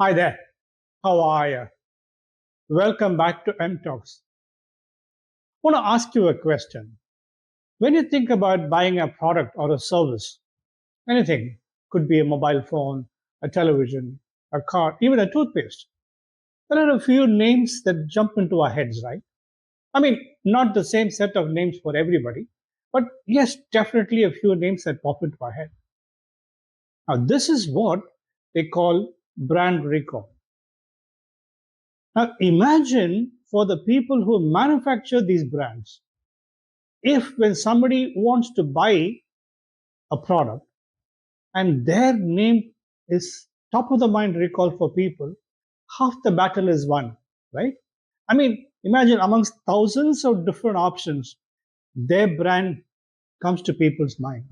Hi there. How are you? Welcome back to M Talks. I want to ask you a question. When you think about buying a product or a service, anything, could be a mobile phone, a television, a car, even a toothpaste, there are a few names that jump into our heads, right? I mean, not the same set of names for everybody, but yes, definitely a few names that pop into our head. Now, this is what they call brand recall. Now, imagine for the people who manufacture these brands, if when somebody wants to buy a product and their name is top of the mind recall for people, half the battle is won, right? I mean, imagine amongst thousands of different options, their brand comes to people's mind.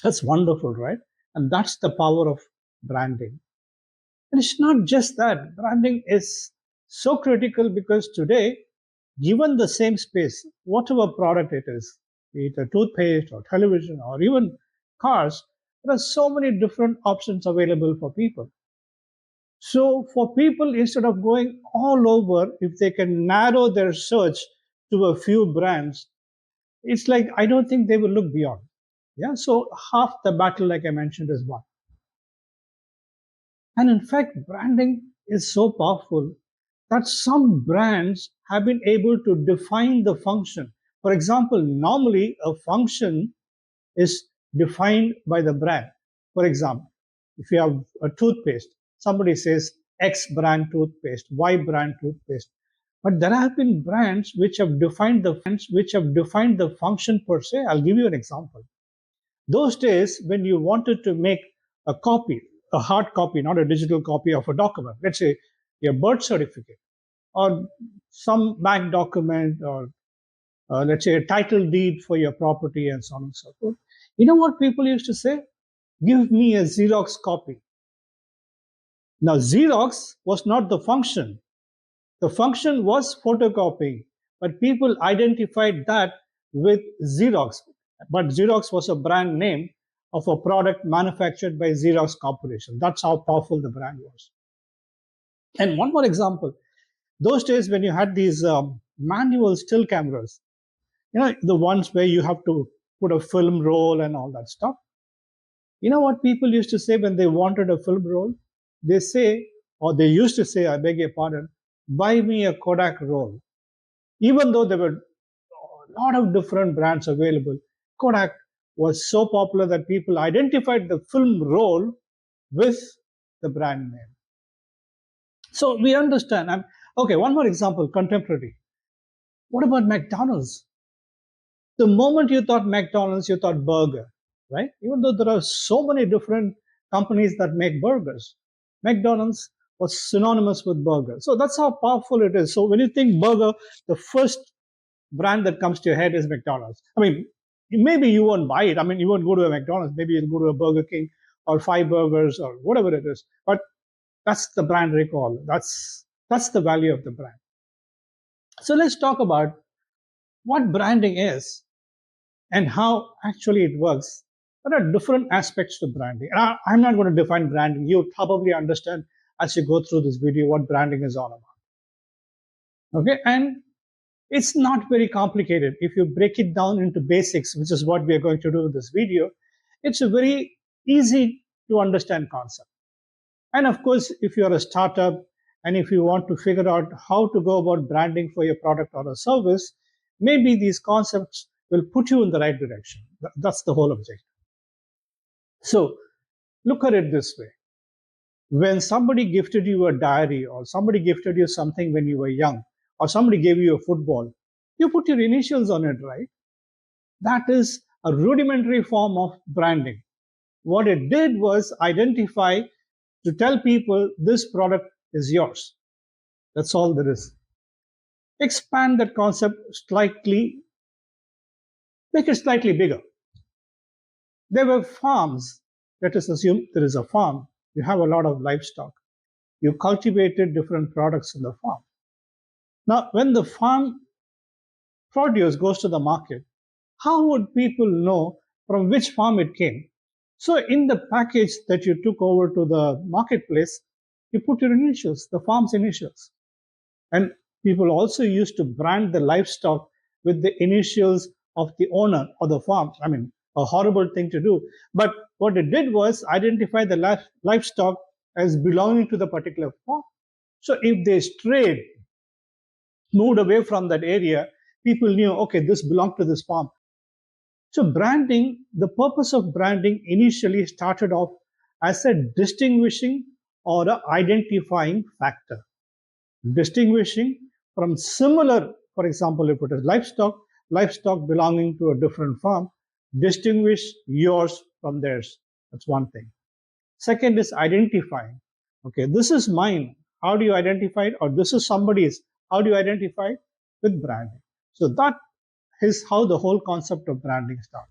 That's wonderful, right? And that's the power of branding. And it's not just that. Branding is so critical because today, given the same space, whatever product it is, be it a toothpaste or television or even cars, there are so many different options available for people. So, for people, instead of going all over, if they can narrow their search to a few brands, it's like I don't think they will look beyond. Yeah, so half the battle, like I mentioned, is won. And in fact, branding is so powerful that some brands have been able to define the function. For example, normally a function is defined by the brand. For example, if you have a toothpaste, somebody says X brand toothpaste, Y brand toothpaste. But there have been brands which have defined the function per se. I'll give you an example. Those days, when you wanted to make a copy, a hard copy, not a digital copy of a document, let's say your birth certificate or some bank document or let's say a title deed for your property and so on and so forth. You know what people used to say? Give me a Xerox copy. Now, Xerox was not the function. The function was photocopying, but people identified that with Xerox. But Xerox was a brand name of a product manufactured by Xerox Corporation. That's how powerful the brand was. And one more example, those days when you had these manual still cameras, the ones where you have to put a film roll and all that stuff. You know what people used to say when they wanted a film roll? They say, or they used to say, I beg your pardon, buy me a Kodak roll. Even though there were a lot of different brands available, Kodak was so popular that people identified the film roll with the brand name. So we understand. Okay, one more example, contemporary. What about McDonald's? The moment you thought McDonald's, you thought burger, right? Even though there are so many different companies that make burgers, McDonald's was synonymous with burger. So that's how powerful it is. So when you think burger, the first brand that comes to your head is McDonald's. I mean, maybe you won't buy it. I mean, you won't go to a McDonald's. Maybe you'll go to a Burger King or Five Burgers or whatever it is. But that's the brand recall. That's the value of the brand. So let's talk about what branding is and how actually it works. There are different aspects to branding. And I'm not going to define branding. You'll probably understand as you go through this video what branding is all about. Okay, and it's not very complicated. If you break it down into basics, which is what we are going to do in this video, it's a very easy to understand concept. And of course, if you're a startup and if you want to figure out how to go about branding for your product or a service, maybe these concepts will put you in the right direction. That's the whole objective. So look at it this way. When somebody gifted you a diary or somebody gifted you something when you were young or somebody gave you a football, you put your initials on it, right? That is a rudimentary form of branding. What it did was identify to tell people this product is yours. That's all there is. Expand that concept slightly, make it slightly bigger. There were farms. Let us assume there is a farm. You have a lot of livestock. You cultivated different products in the farm. Now, when the farm produce goes to the market, how would people know from which farm it came? So, in the package that you took over to the marketplace, You put your initials, the farm's initials. And people also used to brand the livestock with the initials of the owner or the farm. I mean, a horrible thing to do. But what it did was identify the livestock as belonging to the particular farm. So if they strayed, moved away from that area, people knew, okay, this belonged to this farm. So branding, the purpose of branding initially started off as a distinguishing or a identifying factor. Distinguishing from similar, for example, if it is livestock belonging to a different farm, distinguish yours from theirs. That's one thing. Second is identifying. Okay, this is mine. How do you identify it? Or this is somebody's. How do you identify it? With branding. So that is how the whole concept of branding started.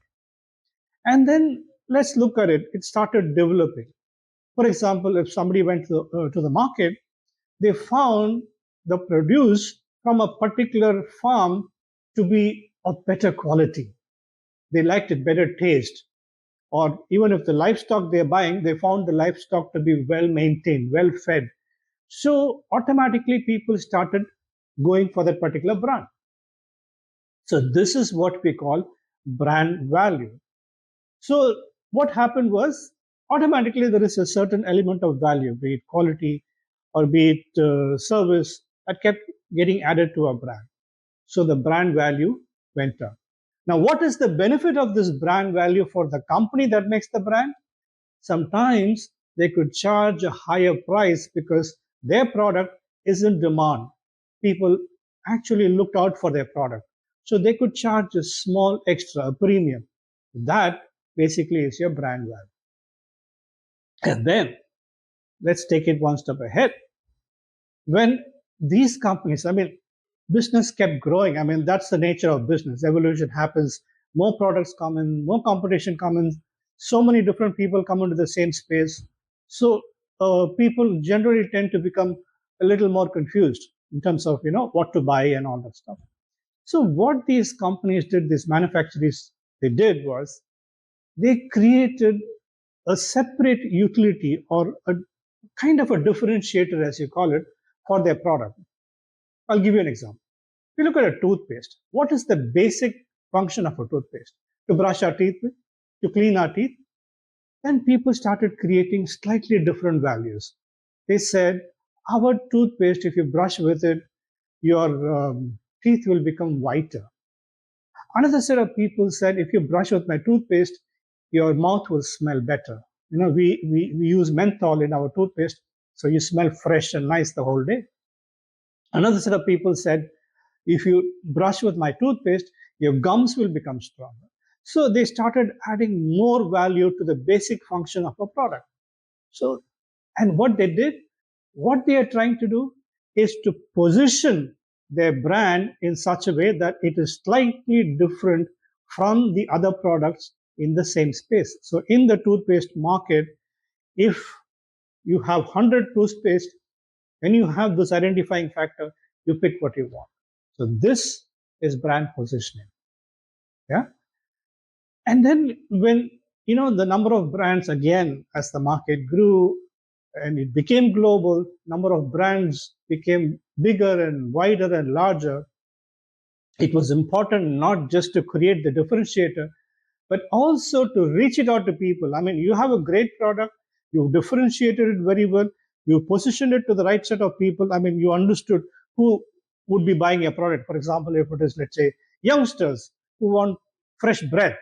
And then let's look at it. It started developing. For example, if somebody went to the market, they found the produce from a particular farm to be of better quality. They liked it, better taste. Or even if the livestock they're buying, they found the livestock to be well maintained, well fed. So automatically people started going for that particular brand. So this is what we call brand value. So what happened was automatically there is a certain element of value, be it quality or be it service, that kept getting added to a brand. So the brand value went up. Now, what is the benefit of this brand value for the company that makes the brand? Sometimes they could charge a higher price because their product is in demand. People actually looked out for their product. So they could charge a small extra, a premium. That basically is your brand value. And then let's take it one step ahead. When these companies, I mean, business kept growing. I mean, that's the nature of business. Evolution happens. More products come in, more competition come in. So many different people come into the same space. So people generally tend to become a little more confused in terms of what to buy and all that stuff. So what these companies did, these manufacturers, they did was they created a separate utility or a kind of a differentiator, as you call it, for their product. I'll give you an example. If you look at a toothpaste, what is the basic function of a toothpaste? To brush our teeth with, to clean our teeth. Then people started creating slightly different values. They said, our toothpaste, if you brush with it, your teeth will become whiter. Another set of people said, if you brush with my toothpaste, your mouth will smell better. We use menthol in our toothpaste, so you smell fresh and nice the whole day. Another set of people said, if you brush with my toothpaste, your gums will become stronger. So they started adding more value to the basic function of a product. So, and what they did, what they are trying to do is to position their brand in such a way that it is slightly different from the other products in the same space. So in the toothpaste market, if you have 100 toothpaste, when you have this identifying factor, you pick what you want. So this is brand positioning. Yeah. And then when the number of brands, again, as the market grew and it became global, number of brands became bigger and wider and larger. It was important not just to create the differentiator, but also to reach it out to people. I mean, you have a great product, you differentiated it very well, you positioned it to the right set of people. I mean, you understood who would be buying your product. For example, if it is, let's say, youngsters who want fresh breath,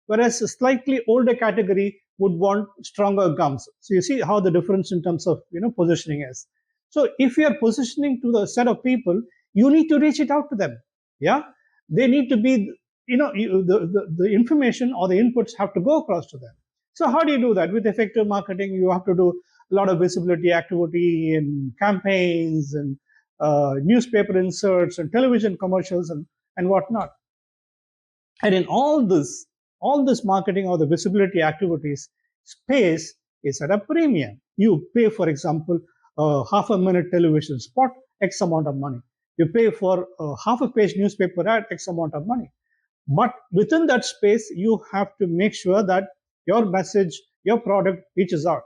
whereas a slightly older category would want stronger gums. So you see how the difference in terms of positioning is. So if you are positioning to the set of people, you need to reach it out to them. Yeah, they need to be the information or the inputs have to go across to them. So how do you do that? With effective marketing, you have to do a lot of visibility activity and campaigns and newspaper inserts and television commercials and whatnot. And in all this marketing or the visibility activities, space is at a premium. You pay, for example, a half a minute television spot, X amount of money. You pay for a half a page newspaper ad, X amount of money. But within that space, you have to make sure that your message, your product reaches out.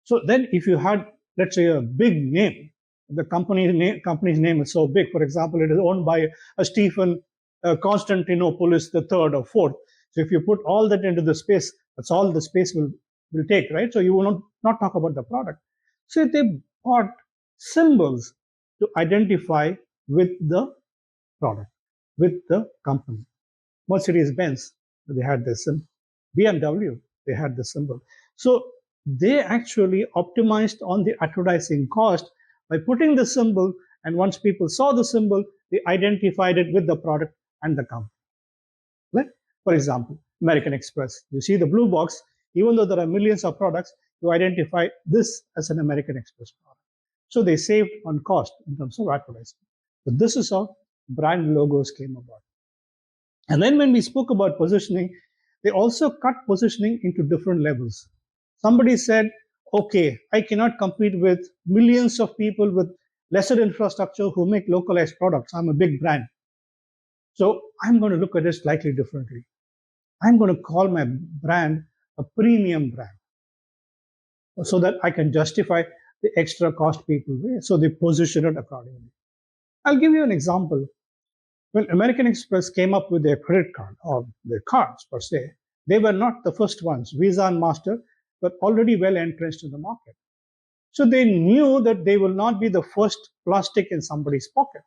So then if you had let's say, a big name. The company's name is so big. For example, it is owned by a Stephen Constantinopoulos the third or fourth. So if you put all that into the space, that's all the space will take, right? So you will not talk about the product. So they bought symbols to identify with the product, with the company. Mercedes-Benz, they had this symbol. BMW, they had this symbol. So they actually optimized on the advertising cost by putting the symbol, and once people saw the symbol, they identified it with the product and the company. Right? For example, American Express. You see the blue box, even though there are millions of products, you identify this as an American Express product. So they saved on cost in terms of advertising. So this is how brand logos came about. And then when we spoke about positioning, they also cut positioning into different levels. Somebody said, okay, I cannot compete with millions of people with lesser infrastructure who make localized products. I'm a big brand. So I'm going to look at it slightly differently. I'm going to call my brand a premium brand so that I can justify the extra cost people pay. So they position it accordingly. I'll give you an example. When American Express came up with their credit card or their cards per se, they were not the first ones. Visa and Master were already well entrenched in the market. So they knew that they will not be the first plastic in somebody's pocket.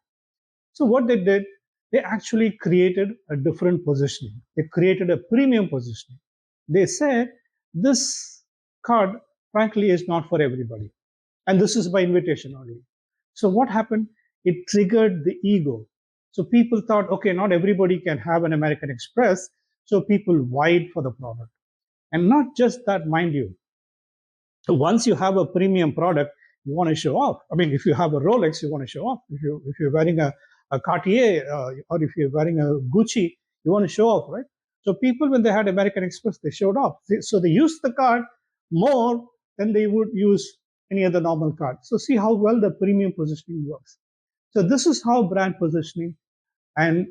So what they did, they actually created a different positioning. They created a premium positioning. They said, this card, frankly, is not for everybody. And this is by invitation only. So what happened? It triggered the ego. So people thought, okay, not everybody can have an American Express. So people vied for the product. And not just that, mind you. So once you have a premium product, you want to show off. I mean, if you have a Rolex, you want to show off. If you're wearing a Cartier or if you're wearing a Gucci, you want to show off, right? So people, when they had American Express, they showed off. So they used the card more than they would use any other normal card. So see how well the premium positioning works. So this is how brand positioning and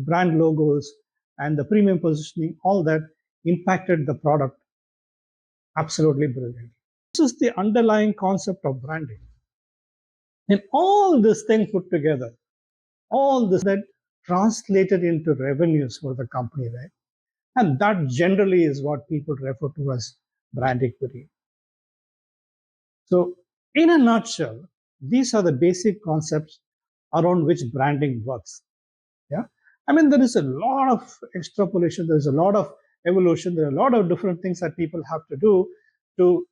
brand logos and the premium positioning, all that impacted the product. Absolutely brilliant. This is the underlying concept of branding. And all this thing put together, all this that translated into revenues for the company, right? And that generally is what people refer to as brand equity. So in a nutshell, these are the basic concepts around which branding works. Yeah. I mean, there is a lot of extrapolation, there's a lot of evolution, there are a lot of different things that people have to do to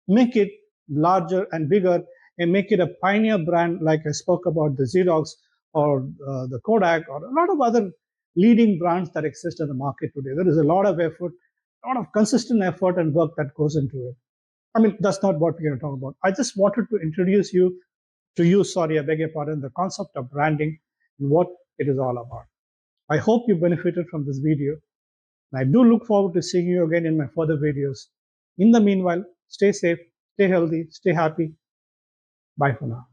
make it larger and bigger and make it a pioneer brand, like I spoke about the Xerox or the Kodak or a lot of other leading brands that exist in the market today. There is a lot of effort, a lot of consistent effort and work that goes into it. I mean, that's not what we're going to talk about. I just wanted to introduce you to you, sorry, I beg your pardon, the concept of branding and what it is all about. I hope you benefited from this video. And I do look forward to seeing you again in my further videos. In the meanwhile, stay safe, stay healthy, stay happy. Bye for now.